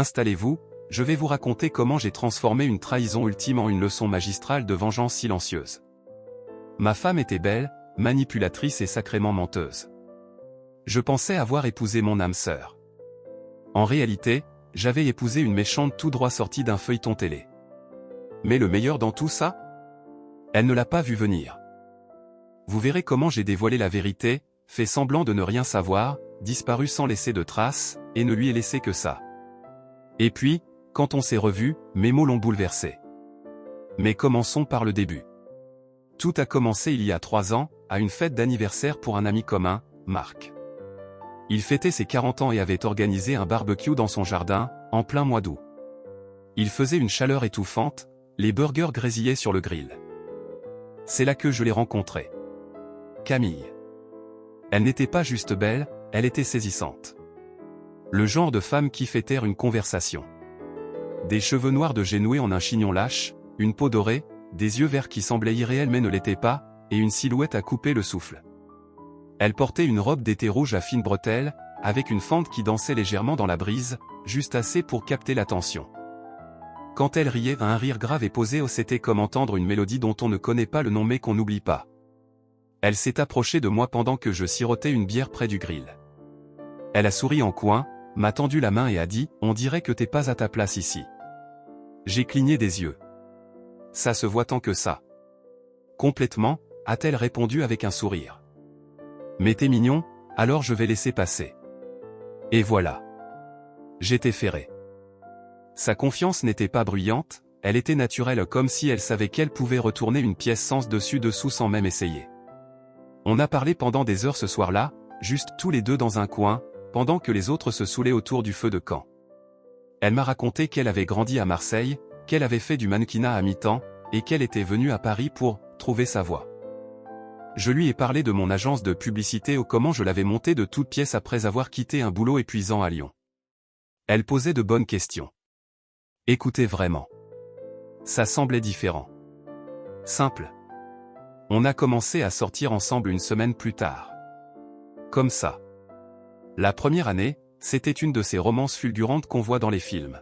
Installez-vous, je vais vous raconter comment j'ai transformé une trahison ultime en une leçon magistrale de vengeance silencieuse. Ma femme était belle, manipulatrice et sacrément menteuse. Je pensais avoir épousé mon âme sœur. En réalité, j'avais épousé une méchante tout droit sortie d'un feuilleton télé. Mais le meilleur dans tout ça? Elle ne l'a pas vu venir. Vous verrez comment j'ai dévoilé la vérité, fait semblant de ne rien savoir, disparu sans laisser de traces, et ne lui ai laissé que ça. Et puis, quand on s'est revus, mes mots l'ont bouleversé. Mais commençons par le début. Tout a commencé il y a 3 ans, à une fête d'anniversaire pour un ami commun, Marc. Il fêtait ses 40 ans et avait organisé un barbecue dans son jardin, en plein mois d'août. Il faisait une chaleur étouffante, les burgers grésillaient sur le grill. C'est là que je l'ai rencontrée. Camille. Elle n'était pas juste belle, elle était saisissante. Le genre de femme qui fait taire une conversation. Des cheveux noirs de génoués en un chignon lâche, une peau dorée, des yeux verts qui semblaient irréels mais ne l'étaient pas, et une silhouette à couper le souffle. Elle portait une robe d'été rouge à fines bretelles, avec une fente qui dansait légèrement dans la brise, juste assez pour capter l'attention. Quand elle riait, un rire grave et posé, c'était comme entendre une mélodie dont on ne connaît pas le nom mais qu'on n'oublie pas. Elle s'est approchée de moi pendant que je sirotais une bière près du grill. Elle a souri en coin, m'a tendu la main et a dit « On dirait que t'es pas à ta place ici ». J'ai cligné des yeux. « Ça se voit tant que ça. » Complètement, a-t-elle répondu avec un sourire. Mais t'es mignon, alors je vais laisser passer. Et voilà. J'étais ferré. Sa confiance n'était pas bruyante, elle était naturelle comme si elle savait qu'elle pouvait retourner une pièce sens dessus-dessous sans même essayer. On a parlé pendant des heures ce soir-là, juste tous les deux dans un coin, pendant que les autres se saoulaient autour du feu de camp. Elle m'a raconté qu'elle avait grandi à Marseille, qu'elle avait fait du mannequinat à mi-temps, et qu'elle était venue à Paris pour trouver sa voie. Je lui ai parlé de mon agence de publicité ou comment je l'avais montée de toutes pièces après avoir quitté un boulot épuisant à Lyon. Elle posait de bonnes questions. Écoutez vraiment. Ça semblait différent. Simple. On a commencé à sortir ensemble une semaine plus tard. Comme ça. La première année, c'était une de ces romances fulgurantes qu'on voit dans les films.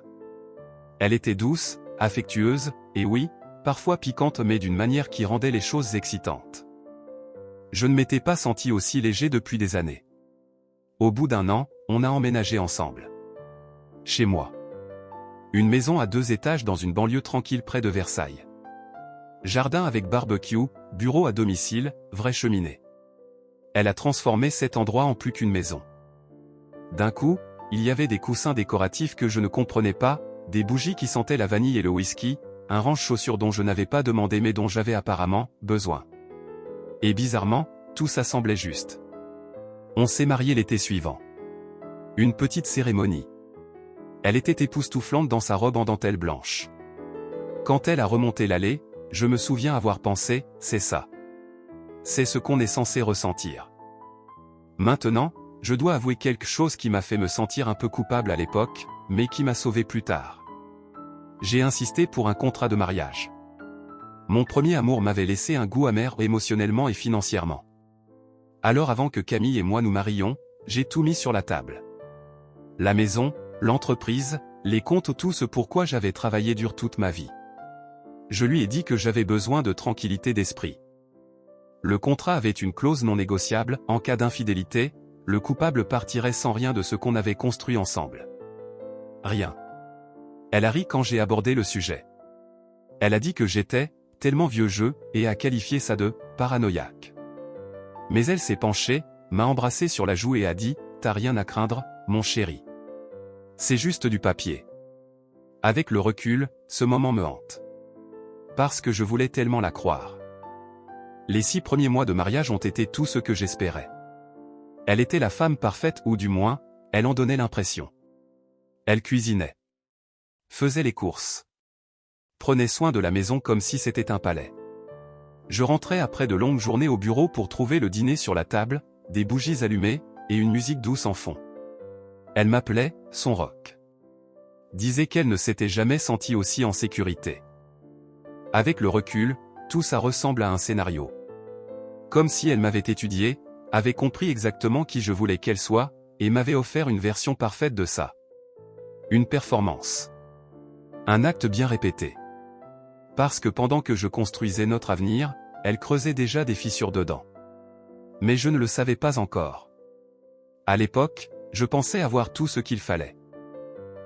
Elle était douce, affectueuse, et oui, parfois piquante mais d'une manière qui rendait les choses excitantes. Je ne m'étais pas senti aussi léger depuis des années. Au bout d'1 an, on a emménagé ensemble. Chez moi. Une maison à 2 étages dans une banlieue tranquille près de Versailles. Jardin avec barbecue, bureau à domicile, vraie cheminée. Elle a transformé cet endroit en plus qu'une maison. D'un coup, il y avait des coussins décoratifs que je ne comprenais pas, des bougies qui sentaient la vanille et le whisky, un range-chaussures dont je n'avais pas demandé mais dont j'avais apparemment besoin. Et bizarrement, tout ça semblait juste. On s'est mariés l'été suivant. Une petite cérémonie. Elle était époustouflante dans sa robe en dentelle blanche. Quand elle a remonté l'allée, je me souviens avoir pensé, c'est ça. C'est ce qu'on est censé ressentir. Maintenant, je dois avouer quelque chose qui m'a fait me sentir un peu coupable à l'époque, mais qui m'a sauvé plus tard. J'ai insisté pour un contrat de mariage. Mon premier amour m'avait laissé un goût amer émotionnellement et financièrement. Alors avant que Camille et moi nous marions, j'ai tout mis sur la table. La maison, l'entreprise, les comptes, tout ce pourquoi j'avais travaillé dur toute ma vie. Je lui ai dit que j'avais besoin de tranquillité d'esprit. Le contrat avait une clause non négociable, en cas d'infidélité, le coupable partirait sans rien de ce qu'on avait construit ensemble. Rien. Elle a ri quand j'ai abordé le sujet. Elle a dit que j'étais tellement vieux jeu, et a qualifié ça de paranoïaque. Mais elle s'est penchée, m'a embrassé sur la joue et a dit « T'as rien à craindre, mon chéri. C'est juste du papier. » Avec le recul, ce moment me hante. Parce que je voulais tellement la croire. Les 6 premiers mois de mariage ont été tout ce que j'espérais. Elle était la femme parfaite ou du moins, elle en donnait l'impression. Elle cuisinait. Faisait les courses. Prenait soin de la maison comme si c'était un palais. Je rentrais après de longues journées au bureau pour trouver le dîner sur la table, des bougies allumées, et une musique douce en fond. Elle m'appelait « son rock ». Disait qu'elle ne s'était jamais sentie aussi en sécurité. Avec le recul, tout ça ressemble à un scénario. Comme si elle m'avait étudié, avait compris exactement qui je voulais qu'elle soit, et m'avait offert une version parfaite de ça. Une performance. Un acte bien répété. Parce que pendant que je construisais notre avenir, elle creusait déjà des fissures dedans. Mais je ne le savais pas encore. À l'époque, je pensais avoir tout ce qu'il fallait.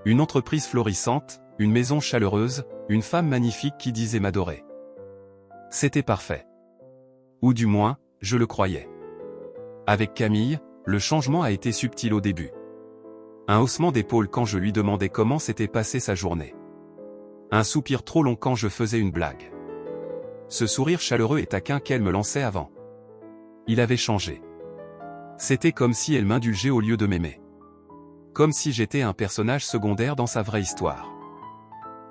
Une entreprise florissante, une maison chaleureuse, une femme magnifique qui disait m'adorer. C'était parfait. Ou du moins, je le croyais. Avec Camille, le changement a été subtil au début. Un haussement d'épaule quand je lui demandais comment s'était passée sa journée. Un soupir trop long quand je faisais une blague. Ce sourire chaleureux et taquin qu'elle me lançait avant. Il avait changé. C'était comme si elle m'indulgeait au lieu de m'aimer. Comme si j'étais un personnage secondaire dans sa vraie histoire.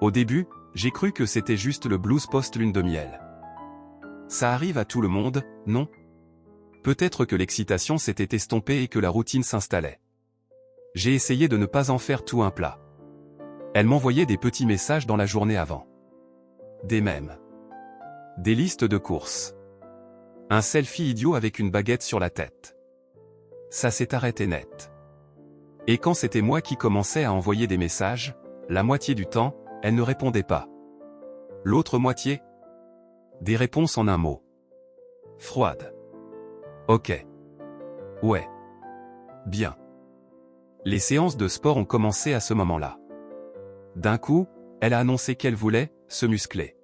Au début, j'ai cru que c'était juste le blues post-lune de miel. Ça arrive à tout le monde, non? Peut-être que l'excitation s'était estompée et que la routine s'installait. J'ai essayé de ne pas en faire tout un plat. Elle m'envoyait des petits messages dans la journée avant. Des mèmes. Des listes de courses. Un selfie idiot avec une baguette sur la tête. Ça s'est arrêté net. Et quand c'était moi qui commençais à envoyer des messages, la moitié du temps, elle ne répondait pas. L'autre moitié? Des réponses en un mot. Froide. Ok. Ouais. Bien. Les séances de sport ont commencé à ce moment-là. D'un coup, elle a annoncé qu'elle voulait se muscler.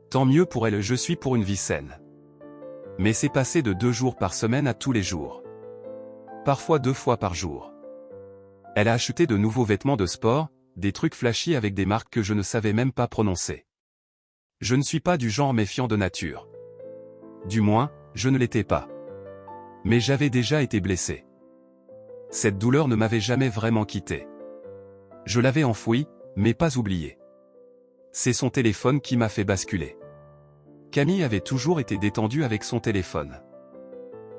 Tant mieux pour elle, je suis pour une vie saine. Mais c'est passé de 2 jours par semaine à tous les jours. Parfois 2 fois par jour. Elle a acheté de nouveaux vêtements de sport, des trucs flashy avec des marques que je ne savais même pas prononcer. Je ne suis pas du genre méfiant de nature. Du moins, je ne l'étais pas. Mais j'avais déjà été blessé. Cette douleur ne m'avait jamais vraiment quitté. Je l'avais enfouie, mais pas oubliée. C'est son téléphone qui m'a fait basculer. Camille avait toujours été détendue avec son téléphone.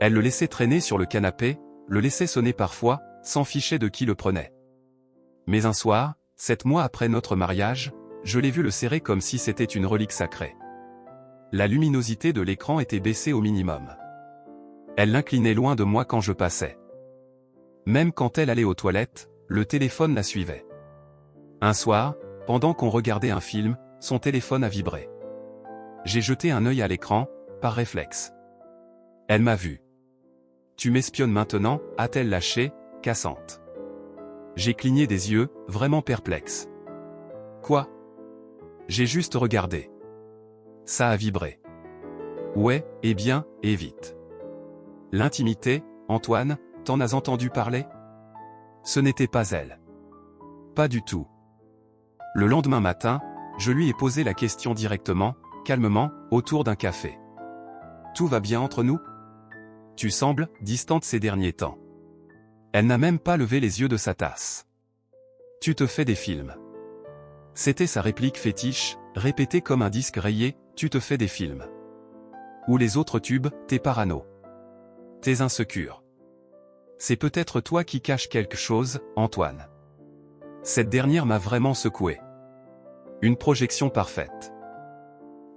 Elle le laissait traîner sur le canapé, le laissait sonner parfois, s'en fichait de qui le prenait. Mais un soir, 7 mois après notre mariage, je l'ai vu le serrer comme si c'était une relique sacrée. La luminosité de l'écran était baissée au minimum. Elle l'inclinait loin de moi quand je passais. Même quand elle allait aux toilettes, le téléphone la suivait. Un soir, pendant qu'on regardait un film, son téléphone a vibré. J'ai jeté un œil à l'écran, par réflexe. Elle m'a vu. Tu m'espionnes maintenant, a-t-elle lâché, cassante. J'ai cligné des yeux, vraiment perplexe. Quoi? J'ai juste regardé. Ça a vibré. Ouais, eh bien, et vite. L'intimité, Antoine, t'en as entendu parler? Ce n'était pas elle. Pas du tout. Le lendemain matin, je lui ai posé la question directement, calmement, autour d'un café. Tout va bien entre nous? Tu sembles distante ces derniers temps. Elle n'a même pas levé les yeux de sa tasse. Tu te fais des films. C'était sa réplique fétiche, répétée comme un disque rayé, tu te fais des films. Ou les autres tubes, t'es parano. T'es insécure. C'est peut-être toi qui caches quelque chose, Antoine. Cette dernière m'a vraiment secoué. Une projection parfaite.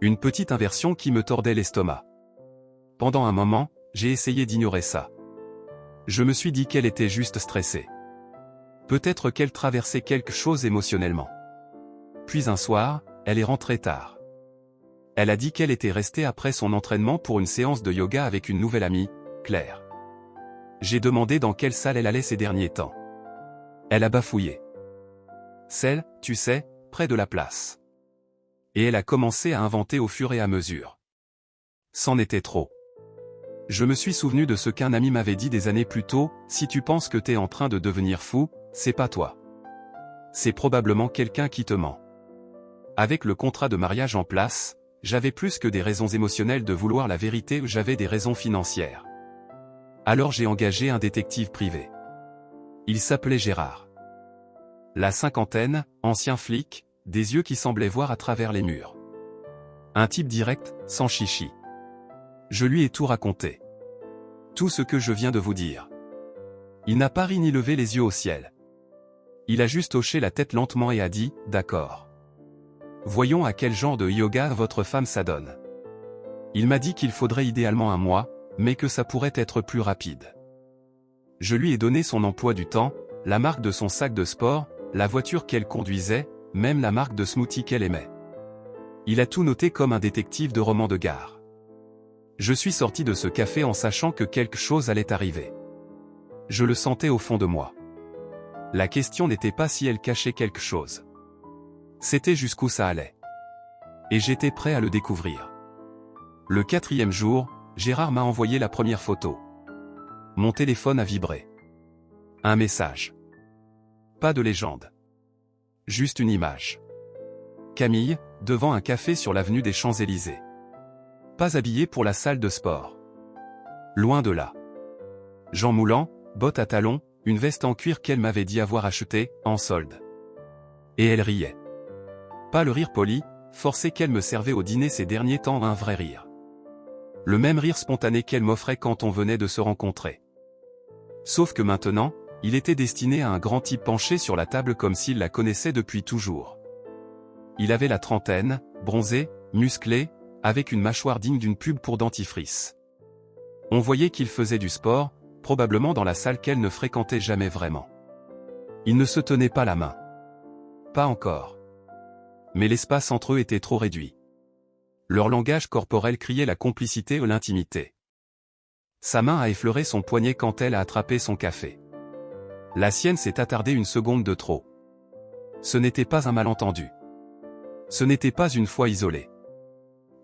Une petite inversion qui me tordait l'estomac. Pendant un moment, j'ai essayé d'ignorer ça. Je me suis dit qu'elle était juste stressée. Peut-être qu'elle traversait quelque chose émotionnellement. Puis un soir, elle est rentrée tard. Elle a dit qu'elle était restée après son entraînement pour une séance de yoga avec une nouvelle amie, Claire. J'ai demandé dans quelle salle elle allait ces derniers temps. Elle a bafouillé. Celle, tu sais, près de la place. Et elle a commencé à inventer au fur et à mesure. C'en était trop. Je me suis souvenu de ce qu'un ami m'avait dit des années plus tôt, si tu penses que t'es en train de devenir fou, c'est pas toi. C'est probablement quelqu'un qui te ment. Avec le contrat de mariage en place, j'avais plus que des raisons émotionnelles de vouloir la vérité, j'avais des raisons financières. Alors j'ai engagé un détective privé. Il s'appelait Gérard. La cinquantaine, ancien flic, des yeux qui semblaient voir à travers les murs. Un type direct, sans chichi. Je lui ai tout raconté. Tout ce que je viens de vous dire. Il n'a pas ri ni levé les yeux au ciel. Il a juste hoché la tête lentement et a dit, d'accord. Voyons à quel genre de yoga votre femme s'adonne. Il m'a dit qu'il faudrait idéalement un mois, mais que ça pourrait être plus rapide. Je lui ai donné son emploi du temps, la marque de son sac de sport, la voiture qu'elle conduisait, même la marque de smoothie qu'elle aimait. Il a tout noté comme un détective de roman de gare. Je suis sorti de ce café en sachant que quelque chose allait arriver. Je le sentais au fond de moi. La question n'était pas si elle cachait quelque chose. C'était jusqu'où ça allait. Et j'étais prêt à le découvrir. Le 4e jour, Gérard m'a envoyé la première photo. Mon téléphone a vibré. Un message. Pas de légende. Juste une image. Camille, devant un café sur l'avenue des Champs-Élysées. Pas habillée pour la salle de sport. Loin de là. Jean Moulant, bottes à talons, une veste en cuir qu'elle m'avait dit avoir achetée, en solde. Et elle riait. Pas le rire poli, forcé qu'elle me servait au dîner ces derniers temps, un vrai rire. Le même rire spontané qu'elle m'offrait quand on venait de se rencontrer. Sauf que maintenant, il était destiné à un grand type penché sur la table comme s'il la connaissait depuis toujours. Il avait la trentaine, bronzé, musclé, avec une mâchoire digne d'une pub pour dentifrice. On voyait qu'il faisait du sport, probablement dans la salle qu'elle ne fréquentait jamais vraiment. Ils ne se tenaient pas la main. Pas encore. Mais l'espace entre eux était trop réduit. Leur langage corporel criait la complicité ou l'intimité. Sa main a effleuré son poignet quand elle a attrapé son café. La sienne s'est attardée une seconde de trop. Ce n'était pas un malentendu. Ce n'était pas une fois isolée.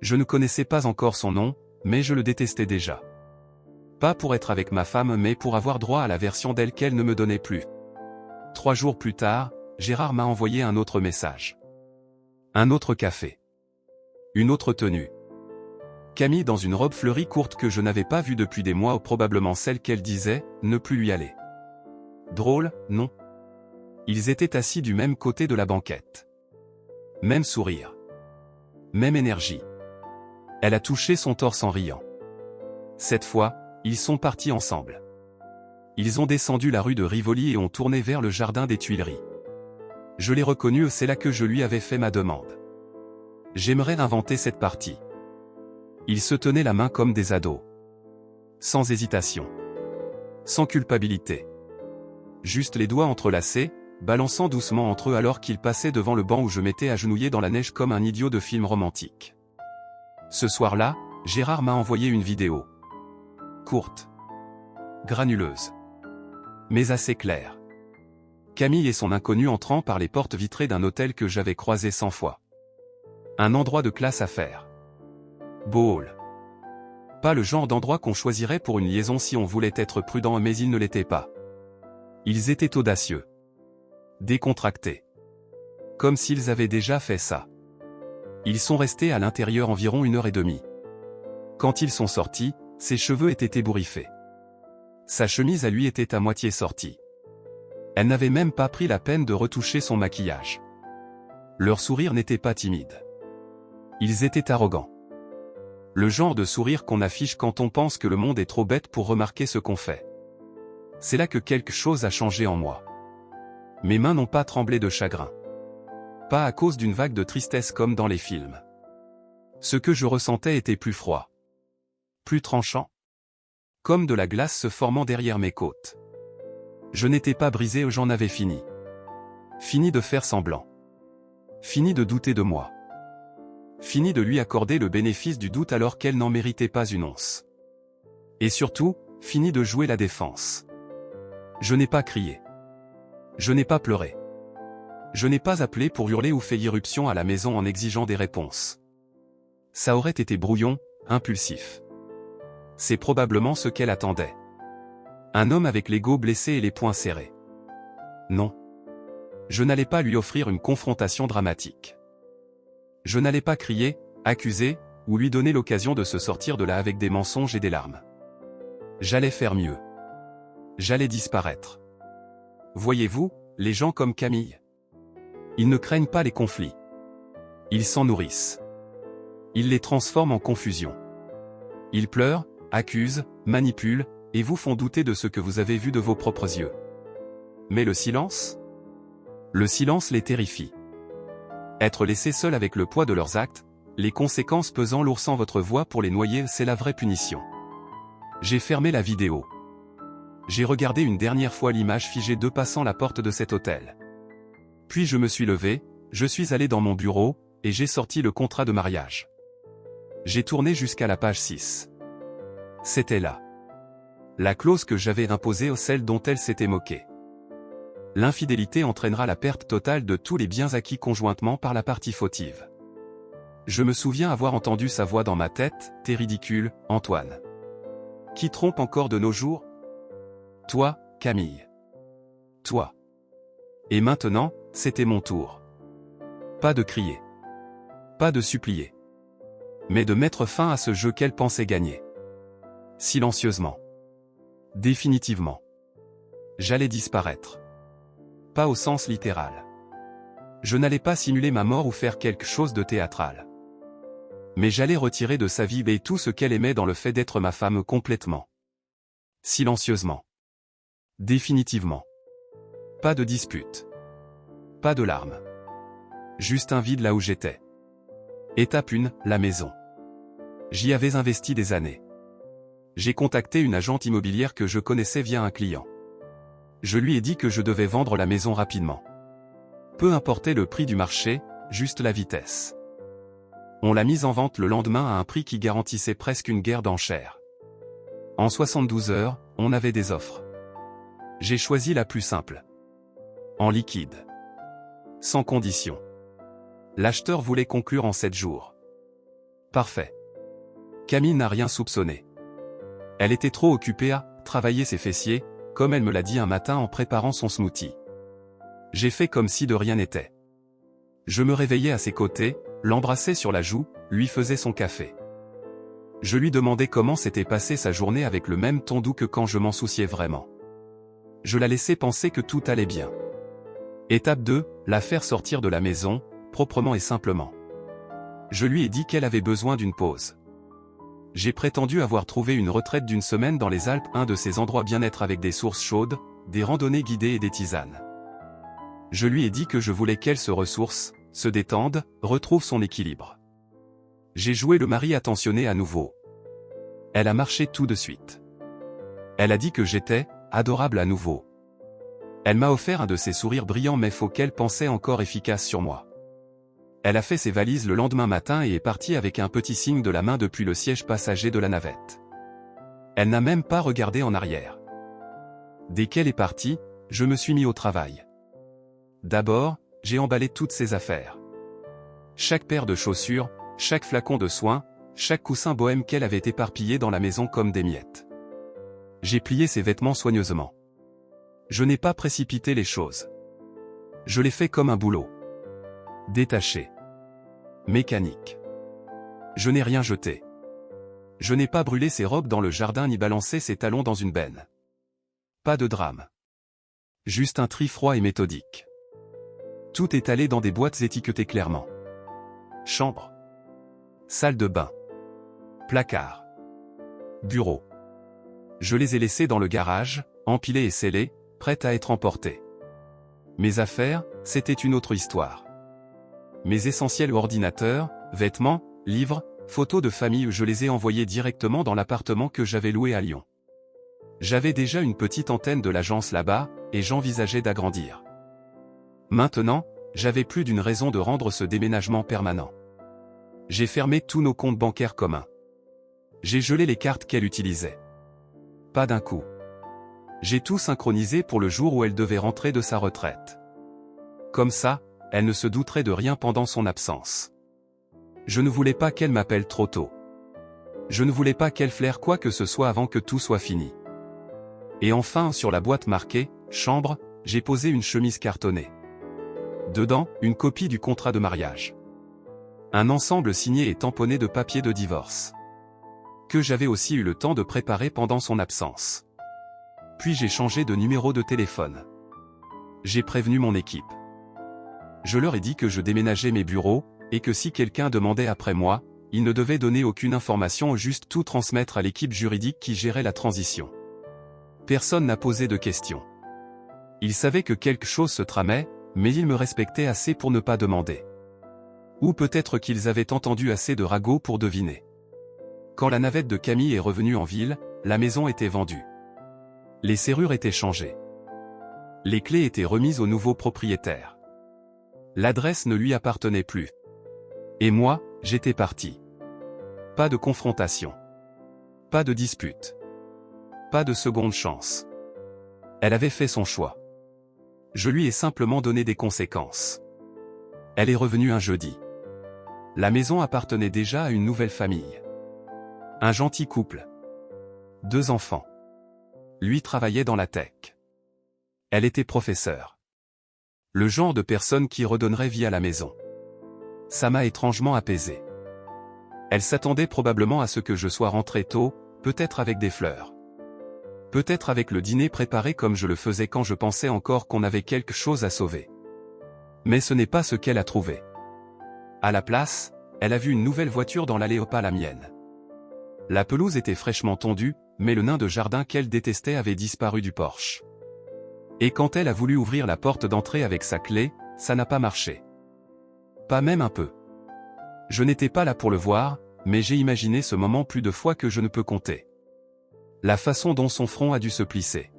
Je ne connaissais pas encore son nom, mais je le détestais déjà. Pas pour être avec ma femme mais pour avoir droit à la version d'elle qu'elle ne me donnait plus. 3 jours plus tard, Gérard m'a envoyé un autre message. Un autre café. Une autre tenue. Camille dans une robe fleurie courte que je n'avais pas vue depuis des mois ou probablement celle qu'elle disait, ne plus lui aller. Drôle, non? Ils étaient assis du même côté de la banquette. Même sourire. Même énergie. Elle a touché son torse en riant. Cette fois, ils sont partis ensemble. Ils ont descendu la rue de Rivoli et ont tourné vers le jardin des Tuileries. Je l'ai reconnu, c'est là que je lui avais fait ma demande. J'aimerais inventer cette partie. Ils se tenaient la main comme des ados. Sans hésitation. Sans culpabilité. Juste les doigts entrelacés, balançant doucement entre eux alors qu'ils passaient devant le banc où je m'étais agenouillé dans la neige comme un idiot de film romantique. Ce soir-là, Gérard m'a envoyé une vidéo. Courte. Granuleuse. Mais assez claire. Camille et son inconnu entrant par les portes vitrées d'un hôtel que j'avais croisé 100 fois. Un endroit de classe à faire. Beau hall. Pas le genre d'endroit qu'on choisirait pour une liaison si on voulait être prudent, mais ils ne l'étaient pas. Ils étaient audacieux. Décontractés. Comme s'ils avaient déjà fait ça. Ils sont restés à l'intérieur environ 1h30. Quand ils sont sortis, ses cheveux étaient ébouriffés. Sa chemise à lui était à moitié sortie. Elle n'avait même pas pris la peine de retoucher son maquillage. Leur sourire n'était pas timide. Ils étaient arrogants. Le genre de sourire qu'on affiche quand on pense que le monde est trop bête pour remarquer ce qu'on fait. C'est là que quelque chose a changé en moi. Mes mains n'ont pas tremblé de chagrin. Pas à cause d'une vague de tristesse comme dans les films. Ce que je ressentais était plus froid. Plus tranchant. Comme de la glace se formant derrière mes côtes. Je n'étais pas brisé, j'en avais fini. Fini de faire semblant. Fini de douter de moi. Fini de lui accorder le bénéfice du doute alors qu'elle n'en méritait pas une once. Et surtout, fini de jouer la défense. Je n'ai pas crié. Je n'ai pas pleuré. Je n'ai pas appelé pour hurler ou fait irruption à la maison en exigeant des réponses. Ça aurait été brouillon, impulsif. C'est probablement ce qu'elle attendait. Un homme avec l'ego blessé et les poings serrés. Non. Je n'allais pas lui offrir une confrontation dramatique. Je n'allais pas crier, accuser, ou lui donner l'occasion de se sortir de là avec des mensonges et des larmes. J'allais faire mieux. J'allais disparaître. Voyez-vous, les gens comme Camille. Ils ne craignent pas les conflits. Ils s'en nourrissent. Ils les transforment en confusion. Ils pleurent, accusent, manipulent, et vous font douter de ce que vous avez vu de vos propres yeux. Mais le silence? Le silence les terrifie. Être laissé seul avec le poids de leurs actes, les conséquences pesant lourd sans votre voix pour les noyer, c'est la vraie punition. J'ai fermé la vidéo. J'ai regardé une dernière fois l'image figée d'eux passant la porte de cet hôtel. Puis je me suis levé, je suis allé dans mon bureau, et j'ai sorti le contrat de mariage. J'ai tourné jusqu'à la page 6. C'était là. La clause que j'avais imposée, celle dont elle s'était moquée. L'infidélité entraînera la perte totale de tous les biens acquis conjointement par la partie fautive. Je me souviens avoir entendu sa voix dans ma tête, « T'es ridicule, Antoine. Qui trompe encore de nos jours? Toi, Camille. Toi. » Et maintenant, c'était mon tour. Pas de crier. Pas de supplier. Mais de mettre fin à ce jeu qu'elle pensait gagner. Silencieusement. Définitivement. J'allais disparaître. Pas au sens littéral. Je n'allais pas simuler ma mort ou faire quelque chose de théâtral. Mais j'allais retirer de sa vie tout ce qu'elle aimait dans le fait d'être ma femme complètement. Silencieusement. Définitivement. Pas de dispute. Pas de larmes. Juste un vide là où j'étais. Étape 1, la maison. J'y avais investi des années. J'ai contacté une agente immobilière que je connaissais via un client. Je lui ai dit que je devais vendre la maison rapidement. Peu importait le prix du marché, juste la vitesse. On l'a mise en vente le lendemain à un prix qui garantissait presque une guerre d'enchères. En 72 heures, on avait des offres. J'ai choisi la plus simple. En liquide. Sans condition. L'acheteur voulait conclure en 7 jours. Parfait. Camille n'a rien soupçonné. Elle était trop occupée à travailler ses fessiers, comme elle me l'a dit un matin en préparant son smoothie. J'ai fait comme si de rien n'était. Je me réveillais à ses côtés, l'embrassais sur la joue, lui faisais son café. Je lui demandais comment s'était passée sa journée avec le même ton doux que quand je m'en souciais vraiment. Je la laissais penser que tout allait bien. Étape 2, la faire sortir de la maison, proprement et simplement. Je lui ai dit qu'elle avait besoin d'une pause. J'ai prétendu avoir trouvé une retraite d'une semaine dans les Alpes, un de ces endroits bien-être avec des sources chaudes, des randonnées guidées et des tisanes. Je lui ai dit que je voulais qu'elle se ressource, se détende, retrouve son équilibre. J'ai joué le mari attentionné à nouveau. Elle a marché tout de suite. Elle a dit que j'étais adorable à nouveau. Elle m'a offert un de ses sourires brillants mais faux qu'elle pensait encore efficace sur moi. Elle a fait ses valises le lendemain matin et est partie avec un petit signe de la main depuis le siège passager de la navette. Elle n'a même pas regardé en arrière. Dès qu'elle est partie, je me suis mis au travail. D'abord, j'ai emballé toutes ses affaires. Chaque paire de chaussures, chaque flacon de soins, chaque coussin bohème qu'elle avait éparpillé dans la maison comme des miettes. J'ai plié ses vêtements soigneusement. Je n'ai pas précipité les choses. Je l'ai fait comme un boulot. Détaché. Mécanique. Je n'ai rien jeté. Je n'ai pas brûlé ses robes dans le jardin ni balancé ses talons dans une benne. Pas de drame. Juste un tri froid et méthodique. Tout est allé dans des boîtes étiquetées clairement. Chambre. Salle de bain. Placard. Bureau. Je les ai laissés dans le garage, empilés et scellés, prêts à être emportés. Mes affaires, c'était une autre histoire. Mes essentiels ordinateurs, vêtements, livres, photos de famille, je les ai envoyés directement dans l'appartement que j'avais loué à Lyon. J'avais déjà une petite antenne de l'agence là-bas, et j'envisageais d'agrandir. Maintenant, j'avais plus d'une raison de rendre ce déménagement permanent. J'ai fermé tous nos comptes bancaires communs. J'ai gelé les cartes qu'elle utilisait. Pas d'un coup. J'ai tout synchronisé pour le jour où elle devait rentrer de sa retraite. Comme ça, elle ne se douterait de rien pendant son absence. Je ne voulais pas qu'elle m'appelle trop tôt. Je ne voulais pas qu'elle flaire quoi que ce soit avant que tout soit fini. Et enfin, sur la boîte marquée « Chambre », j'ai posé une chemise cartonnée. Dedans, une copie du contrat de mariage. Un ensemble signé et tamponné de papiers de divorce. Que j'avais aussi eu le temps de préparer pendant son absence. Puis j'ai changé de numéro de téléphone. J'ai prévenu mon équipe. Je leur ai dit que je déménageais mes bureaux, et que si quelqu'un demandait après moi, il ne devait donner aucune information, juste tout transmettre à l'équipe juridique qui gérait la transition. Personne n'a posé de questions. Ils savaient que quelque chose se tramait, mais ils me respectaient assez pour ne pas demander. Ou peut-être qu'ils avaient entendu assez de ragots pour deviner. Quand la navette de Camille est revenue en ville, la maison était vendue. Les serrures étaient changées. Les clés étaient remises au nouveau propriétaire. L'adresse ne lui appartenait plus. Et moi, j'étais parti. Pas de confrontation. Pas de dispute. Pas de seconde chance. Elle avait fait son choix. Je lui ai simplement donné des conséquences. Elle est revenue un jeudi. La maison appartenait déjà à une nouvelle famille. Un gentil couple. 2 enfants. Lui travaillait dans la tech. Elle était professeure. Le genre de personne qui redonnerait vie à la maison. Ça m'a étrangement apaisé. Elle s'attendait probablement à ce que je sois rentré tôt, peut-être avec des fleurs. Peut-être avec le dîner préparé comme je le faisais quand je pensais encore qu'on avait quelque chose à sauver. Mais ce n'est pas ce qu'elle a trouvé. À la place, elle a vu une nouvelle voiture dans l'allée, pas la mienne. La pelouse était fraîchement tondue, mais le nain de jardin qu'elle détestait avait disparu du porche. Et quand elle a voulu ouvrir la porte d'entrée avec sa clé, ça n'a pas marché. Pas même un peu. Je n'étais pas là pour le voir, mais j'ai imaginé ce moment plus de fois que je ne peux compter. La façon dont son front a dû se plisser.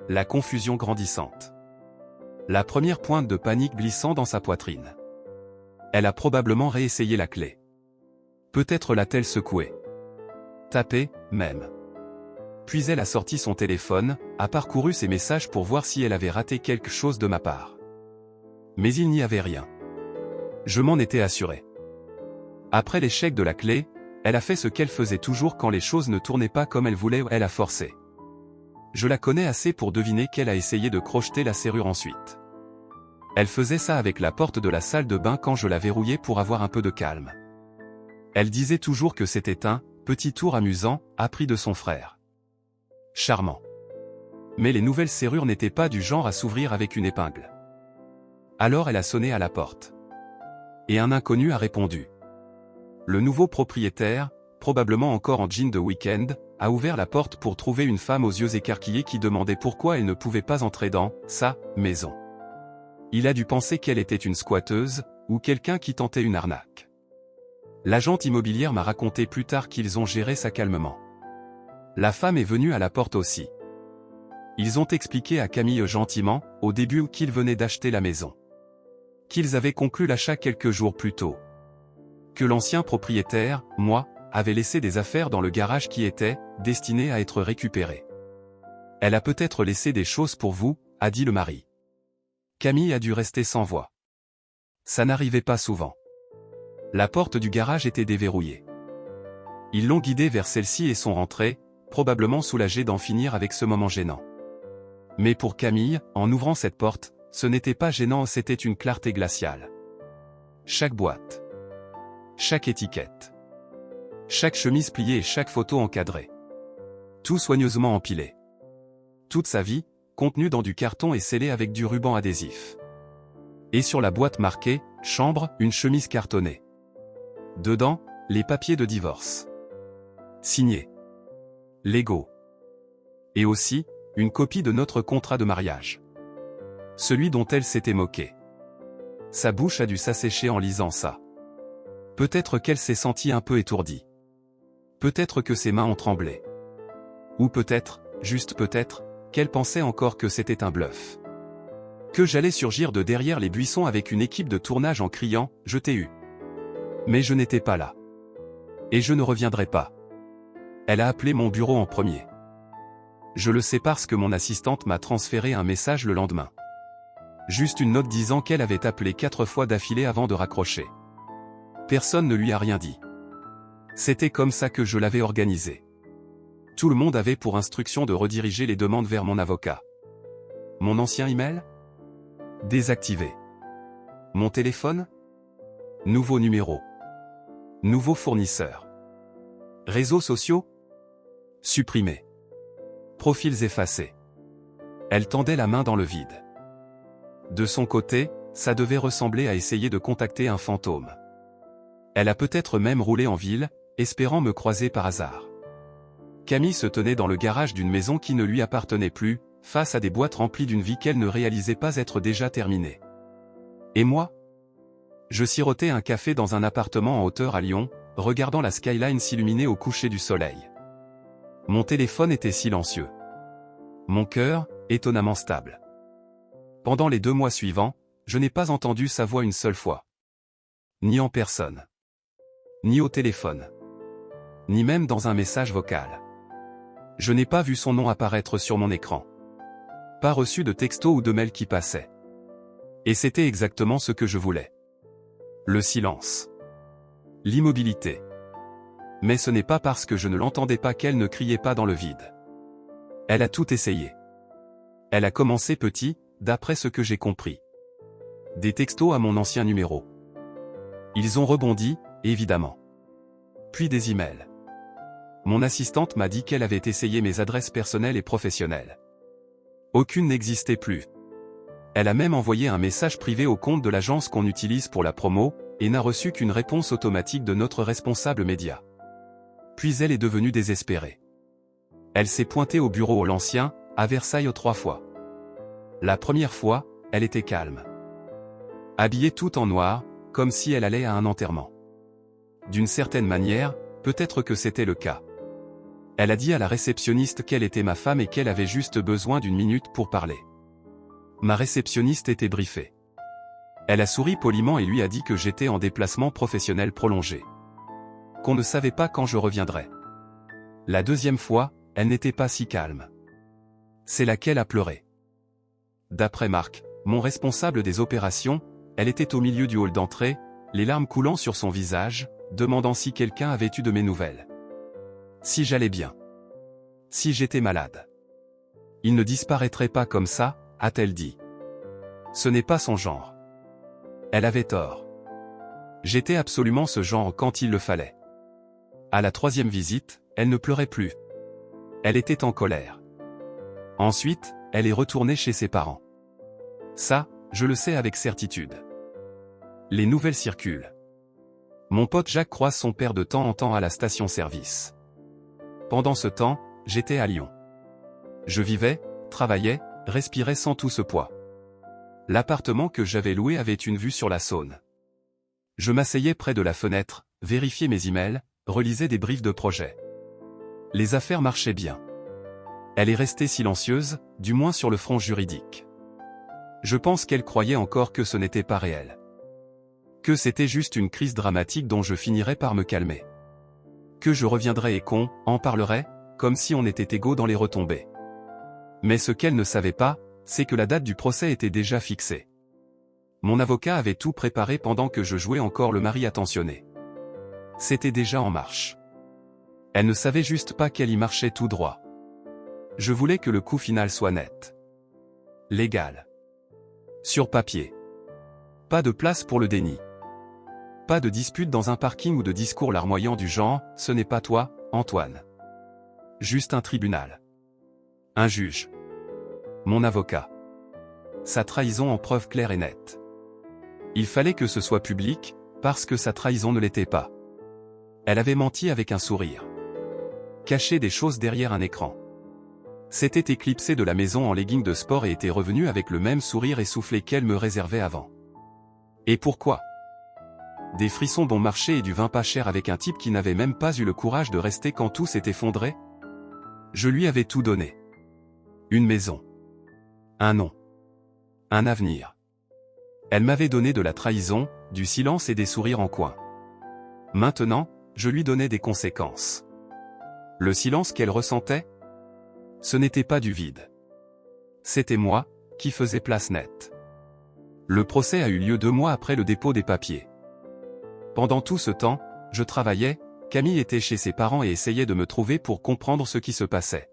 La confusion grandissante. La première pointe de panique glissant dans sa poitrine. Elle a probablement réessayé la clé. Peut-être l'a-t-elle secouée. Tapée, même. Puis elle a sorti son téléphone, a parcouru ses messages pour voir si elle avait raté quelque chose de ma part. Mais il n'y avait rien. Je m'en étais assuré. Après l'échec de la clé, elle a fait ce qu'elle faisait toujours quand les choses ne tournaient pas comme elle voulait, elle a forcé. Je la connais assez pour deviner qu'elle a essayé de crocheter la serrure ensuite. Elle faisait ça avec la porte de la salle de bain quand je la verrouillais pour avoir un peu de calme. Elle disait toujours que c'était un petit tour amusant, appris de son frère. Charmant. Mais les nouvelles serrures n'étaient pas du genre à s'ouvrir avec une épingle. Alors elle a sonné à la porte. Et un inconnu a répondu. Le nouveau propriétaire, probablement encore en jean de week-end, a ouvert la porte pour trouver une femme aux yeux écarquillés qui demandait pourquoi elle ne pouvait pas entrer dans sa maison. Il a dû penser qu'elle était une squatteuse, ou quelqu'un qui tentait une arnaque. L'agente immobilière m'a raconté plus tard qu'ils ont géré ça calmement. La femme est venue à la porte aussi. Ils ont expliqué à Camille gentiment, au début, qu'ils venaient d'acheter la maison. Qu'ils avaient conclu l'achat quelques jours plus tôt. Que l'ancien propriétaire, moi, avait laissé des affaires dans le garage qui étaient destinées à être récupérées. Elle a peut-être laissé des choses pour vous, a dit le mari. Camille a dû rester sans voix. Ça n'arrivait pas souvent. La porte du garage était déverrouillée. Ils l'ont guidée vers celle-ci et sont rentrés, probablement soulagés d'en finir avec ce moment gênant. Mais pour Camille, en ouvrant cette porte, ce n'était pas gênant, c'était une clarté glaciale. Chaque boîte. Chaque étiquette. Chaque chemise pliée et chaque photo encadrée. Tout soigneusement empilé. Toute sa vie, contenue dans du carton et scellée avec du ruban adhésif. Et sur la boîte marquée « Chambre », une chemise cartonnée. Dedans, les papiers de divorce. Signés. Légaux. Et aussi, une copie de notre contrat de mariage. Celui dont elle s'était moquée. Sa bouche a dû s'assécher en lisant ça. Peut-être qu'elle s'est sentie un peu étourdie. Peut-être que ses mains ont tremblé. Ou peut-être, juste peut-être, qu'elle pensait encore que c'était un bluff. Que j'allais surgir de derrière les buissons avec une équipe de tournage en criant « Je t'ai eu ». Mais je n'étais pas là. Et je ne reviendrai pas. Elle a appelé mon bureau en premier. Je le sais parce que mon assistante m'a transféré un message le lendemain. Juste une note disant qu'elle avait appelé 4 fois d'affilée avant de raccrocher. Personne ne lui a rien dit. C'était comme ça que je l'avais organisé. Tout le monde avait pour instruction de rediriger les demandes vers mon avocat. Mon ancien email ? Désactivé. Mon téléphone ? Nouveau numéro. Nouveau fournisseur. Réseaux sociaux ? Supprimés. Profils effacés. Elle tendait la main dans le vide. De son côté, ça devait ressembler à essayer de contacter un fantôme. Elle a peut-être même roulé en ville, espérant me croiser par hasard. Camille se tenait dans le garage d'une maison qui ne lui appartenait plus, face à des boîtes remplies d'une vie qu'elle ne réalisait pas être déjà terminée. Et moi ? Je sirotais un café dans un appartement en hauteur à Lyon, regardant la skyline s'illuminer au coucher du soleil. Mon téléphone était silencieux. Mon cœur, étonnamment stable. Pendant les 2 mois suivants, je n'ai pas entendu sa voix une seule fois. Ni en personne. Ni au téléphone. Ni même dans un message vocal. Je n'ai pas vu son nom apparaître sur mon écran. Pas reçu de texto ou de mail qui passait. Et c'était exactement ce que je voulais. Le silence. L'immobilité. Mais ce n'est pas parce que je ne l'entendais pas qu'elle ne criait pas dans le vide. Elle a tout essayé. Elle a commencé petit, d'après ce que j'ai compris. Des textos à mon ancien numéro. Ils ont rebondi, évidemment. Puis des emails. Mon assistante m'a dit qu'elle avait essayé mes adresses personnelles et professionnelles. Aucune n'existait plus. Elle a même envoyé un message privé au compte de l'agence qu'on utilise pour la promo, et n'a reçu qu'une réponse automatique de notre responsable média. Puis elle est devenue désespérée. Elle s'est pointée au bureau l'ancien, à Versailles 3 fois. La première fois, elle était calme. Habillée tout en noir, comme si elle allait à un enterrement. D'une certaine manière, peut-être que c'était le cas. Elle a dit à la réceptionniste qu'elle était ma femme et qu'elle avait juste besoin d'une minute pour parler. Ma réceptionniste était briefée. Elle a souri poliment et lui a dit que j'étais en déplacement professionnel prolongé. Qu'on ne savait pas quand je reviendrais. La deuxième fois, elle n'était pas si calme. C'est laquelle a pleuré. D'après Marc, mon responsable des opérations, elle était au milieu du hall d'entrée, les larmes coulant sur son visage, demandant si quelqu'un avait eu de mes nouvelles. Si j'allais bien. Si j'étais malade. Il ne disparaîtrait pas comme ça, a-t-elle dit. Ce n'est pas son genre. Elle avait tort. J'étais absolument ce genre quand il le fallait. À la 3e visite, elle ne pleurait plus. Elle était en colère. Ensuite, elle est retournée chez ses parents. Ça, je le sais avec certitude. Les nouvelles circulent. Mon pote Jacques croise son père de temps en temps à la station-service. Pendant ce temps, j'étais à Lyon. Je vivais, travaillais, respirais sans tout ce poids. L'appartement que j'avais loué avait une vue sur la Saône. Je m'asseyais près de la fenêtre, vérifiais mes emails, relisais des briefs de projet. Les affaires marchaient bien. Elle est restée silencieuse, du moins sur le front juridique. Je pense qu'elle croyait encore que ce n'était pas réel. Que c'était juste une crise dramatique dont je finirais par me calmer. Que je reviendrais et qu'on en parlerait, comme si on était égaux dans les retombées. Mais ce qu'elle ne savait pas, c'est que la date du procès était déjà fixée. Mon avocat avait tout préparé pendant que je jouais encore le mari attentionné. C'était déjà en marche. Elle ne savait juste pas qu'elle y marchait tout droit. Je voulais que le coup final soit net. Légal. Sur papier. Pas de place pour le déni. Pas de dispute dans un parking ou de discours larmoyants du genre « ce n'est pas toi, Antoine ». Juste un tribunal. Un juge. Mon avocat. Sa trahison en preuve claire et nette. Il fallait que ce soit public, parce que sa trahison ne l'était pas. Elle avait menti avec un sourire. Caché des choses derrière un écran. S'était éclipsée de la maison en leggings de sport et était revenue avec le même sourire essoufflé qu'elle me réservait avant. Et pourquoi ? Des frissons bon marché et du vin pas cher avec un type qui n'avait même pas eu le courage de rester quand tout s'est effondré ? Je lui avais tout donné. Une maison. Un nom. Un avenir. Elle m'avait donné de la trahison, du silence et des sourires en coin. Maintenant, je lui donnais des conséquences. Le silence qu'elle ressentait ? Ce n'était pas du vide. C'était moi, qui faisais place nette. Le procès a eu lieu 2 mois après le dépôt des papiers. Pendant tout ce temps, je travaillais, Camille était chez ses parents et essayait de me trouver pour comprendre ce qui se passait.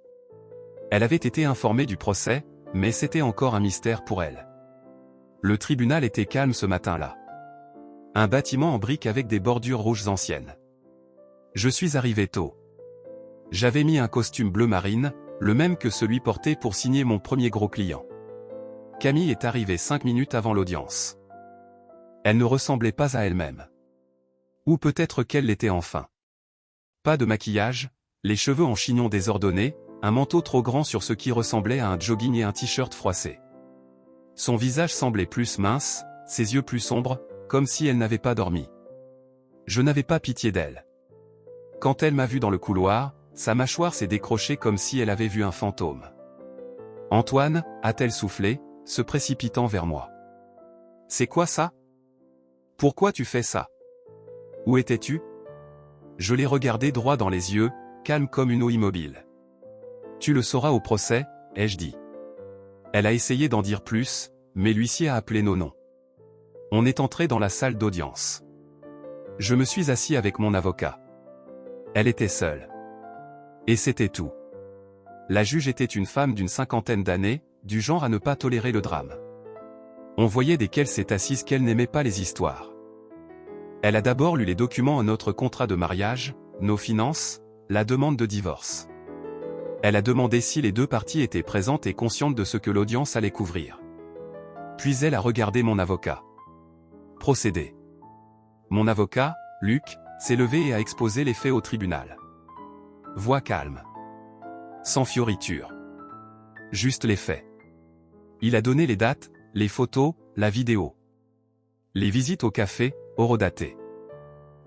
Elle avait été informée du procès, mais c'était encore un mystère pour elle. Le tribunal était calme ce matin-là. Un bâtiment en briques avec des bordures rouges anciennes. Je suis arrivé tôt. J'avais mis un costume bleu marine, le même que celui porté pour signer mon premier gros client. Camille est arrivée 5 minutes avant l'audience. Elle ne ressemblait pas à elle-même. Ou peut-être qu'elle l'était enfin. Pas de maquillage, les cheveux en chignon désordonnés, un manteau trop grand sur ce qui ressemblait à un jogging et un t-shirt froissé. Son visage semblait plus mince, ses yeux plus sombres, comme si elle n'avait pas dormi. Je n'avais pas pitié d'elle. Quand elle m'a vu dans le couloir, sa mâchoire s'est décrochée comme si elle avait vu un fantôme. « Antoine » a-t-elle soufflé, se précipitant vers moi. C'est quoi ça? Pourquoi tu fais ça? Où étais-tu? Je l'ai regardé droit dans les yeux, calme comme une eau immobile. Tu le sauras au procès, ai-je dit. Elle a essayé d'en dire plus, mais l'huissier a appelé nos noms. On est entré dans la salle d'audience. Je me suis assis avec mon avocat. Elle était seule. Et c'était tout. La juge était une femme d'une 50aine d'années, du genre à ne pas tolérer le drame. On voyait dès qu'elle s'est assise qu'elle n'aimait pas les histoires. Elle a d'abord lu les documents à notre contrat de mariage, nos finances, la demande de divorce. Elle a demandé si les deux parties étaient présentes et conscientes de ce que l'audience allait couvrir. Puis elle a regardé mon avocat. Procédé. Mon avocat, Luc, s'est levé et a exposé les faits au tribunal. Voix calme. Sans fioriture. Juste les faits. Il a donné les dates, les photos, la vidéo. Les visites au café, horodatées.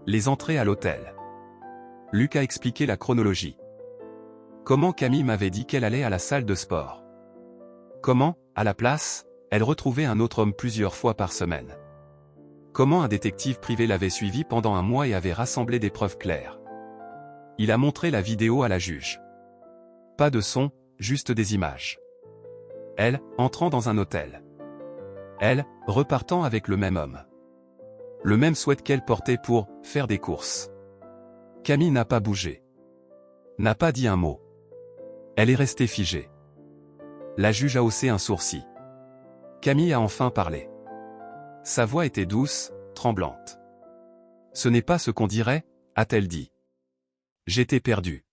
Les entrées à l'hôtel. Luc a expliqué la chronologie. Comment Camille m'avait dit qu'elle allait à la salle de sport. Comment, à la place, elle retrouvait un autre homme plusieurs fois par semaine. Comment un détective privé l'avait suivi pendant un mois et avait rassemblé des preuves claires. Il a montré la vidéo à la juge. Pas de son, juste des images. Elle, entrant dans un hôtel. Elle, repartant avec le même homme. Le même sweat qu'elle portait pour faire des courses. Camille n'a pas bougé. N'a pas dit un mot. Elle est restée figée. La juge a haussé un sourcil. Camille a enfin parlé. Sa voix était douce, tremblante. Ce n'est pas ce qu'on dirait, a-t-elle dit. J'étais perdue.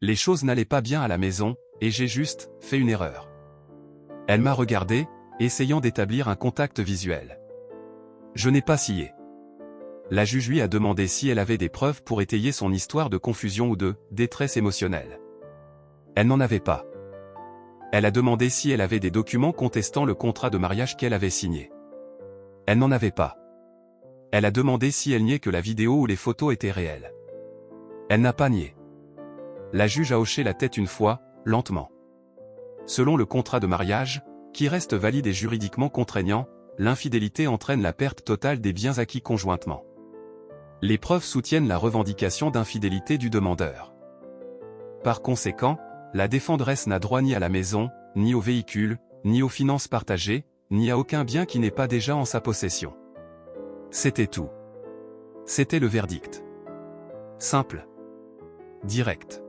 Les choses n'allaient pas bien à la maison, et j'ai juste fait une erreur. Elle m'a regardé, essayant d'établir un contact visuel. Je n'ai pas scié. La juge lui a demandé si elle avait des preuves pour étayer son histoire de confusion ou de détresse émotionnelle. Elle n'en avait pas. Elle a demandé si elle avait des documents contestant le contrat de mariage qu'elle avait signé. Elle n'en avait pas. Elle a demandé si elle niait que la vidéo ou les photos étaient réelles. Elle n'a pas nié. La juge a hoché la tête une fois, lentement. Selon le contrat de mariage, qui reste valide et juridiquement contraignant, l'infidélité entraîne la perte totale des biens acquis conjointement. Les preuves soutiennent la revendication d'infidélité du demandeur. Par conséquent, la défenderesse n'a droit ni à la maison, ni au véhicule, ni aux finances partagées, ni à aucun bien qui n'est pas déjà en sa possession. C'était tout. C'était le verdict. Simple. Direct.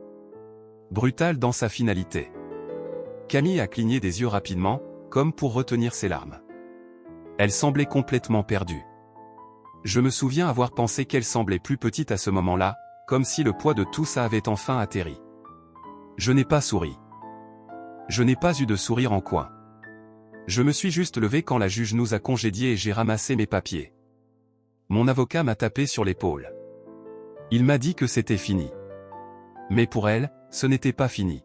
Brutal dans sa finalité. Camille a cligné des yeux rapidement, comme pour retenir ses larmes. Elle semblait complètement perdue. Je me souviens avoir pensé qu'elle semblait plus petite à ce moment-là, comme si le poids de tout ça avait enfin atterri. Je n'ai pas souri. Je n'ai pas eu de sourire en coin. Je me suis juste levé quand la juge nous a congédiés et j'ai ramassé mes papiers. Mon avocat m'a tapé sur l'épaule. Il m'a dit que c'était fini. Mais pour elle, ce n'était pas fini.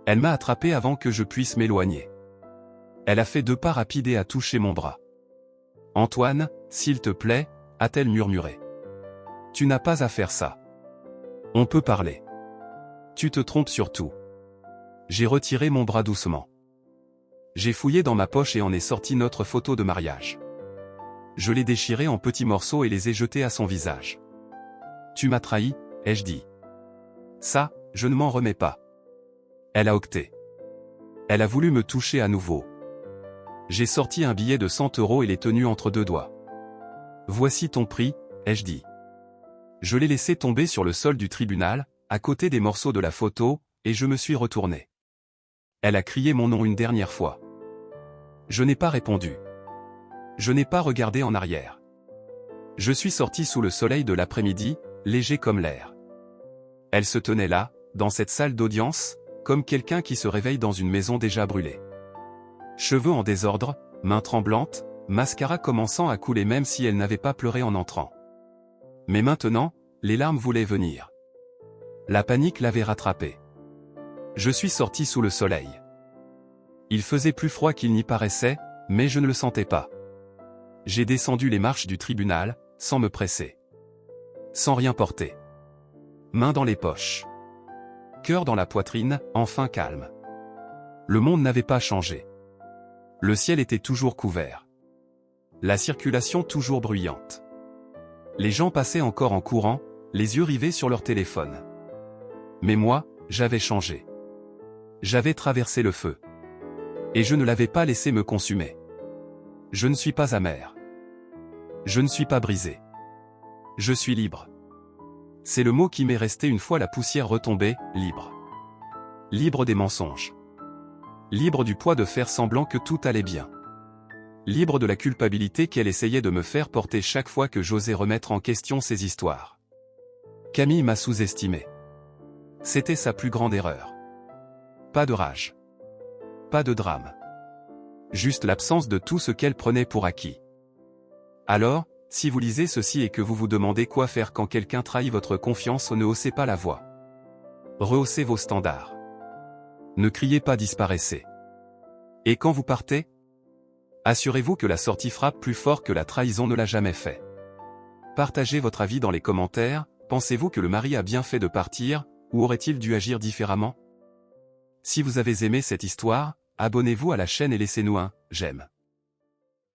Elle m'a attrapé avant que je puisse m'éloigner. Elle a fait 2 pas rapides et a touché mon bras. « Antoine, s'il te plaît » a-t-elle murmuré. « Tu n'as pas à faire ça. On peut parler. Tu te trompes sur tout. » J'ai retiré mon bras doucement. J'ai fouillé dans ma poche et en ai sorti notre photo de mariage. Je l'ai déchirée en petits morceaux et les ai jetés à son visage. « Tu m'as trahi, ai-je dit. Ça, je ne m'en remets pas. » Elle a octé. Elle a voulu me toucher à nouveau. J'ai sorti un billet de 100 € et l'ai tenu entre 2 doigts. « Voici ton prix, ai-je dit. » Je l'ai laissé tomber sur le sol du tribunal, à côté des morceaux de la photo, et je me suis retourné. Elle a crié mon nom une dernière fois. Je n'ai pas répondu. Je n'ai pas regardé en arrière. Je suis sorti sous le soleil de l'après-midi, léger comme l'air. Elle se tenait là, dans cette salle d'audience, comme quelqu'un qui se réveille dans une maison déjà brûlée. Cheveux en désordre, mains tremblantes, mascara commençant à couler même si elle n'avait pas pleuré en entrant. Mais maintenant, les larmes voulaient venir. La panique l'avait rattrapée. Je suis sorti sous le soleil. Il faisait plus froid qu'il n'y paraissait, mais je ne le sentais pas. J'ai descendu les marches du tribunal, sans me presser. Sans rien porter. Mains dans les poches. Cœur dans la poitrine, enfin calme. Le monde n'avait pas changé. Le ciel était toujours couvert. La circulation toujours bruyante. Les gens passaient encore en courant, les yeux rivés sur leur téléphone. Mais moi, j'avais changé. J'avais traversé le feu. Et je ne l'avais pas laissé me consumer. Je ne suis pas amer. Je ne suis pas brisé. Je suis libre. C'est le mot qui m'est resté une fois la poussière retombée, libre. Libre des mensonges. Libre du poids de faire semblant que tout allait bien. Libre de la culpabilité qu'elle essayait de me faire porter chaque fois que j'osais remettre en question ses histoires. Camille m'a sous-estimé. C'était sa plus grande erreur. Pas de rage. Pas de drame. Juste l'absence de tout ce qu'elle prenait pour acquis. Alors, si vous lisez ceci et que vous vous demandez quoi faire quand quelqu'un trahit votre confiance, ne haussez pas la voix. Rehaussez vos standards. Ne criez pas, disparaissez. Et quand vous partez, assurez-vous que la sortie frappe plus fort que la trahison ne l'a jamais fait. Partagez votre avis dans les commentaires. Pensez-vous que le mari a bien fait de partir, ou aurait-il dû agir différemment? Si vous avez aimé cette histoire, abonnez-vous à la chaîne et laissez-nous un « j'aime ».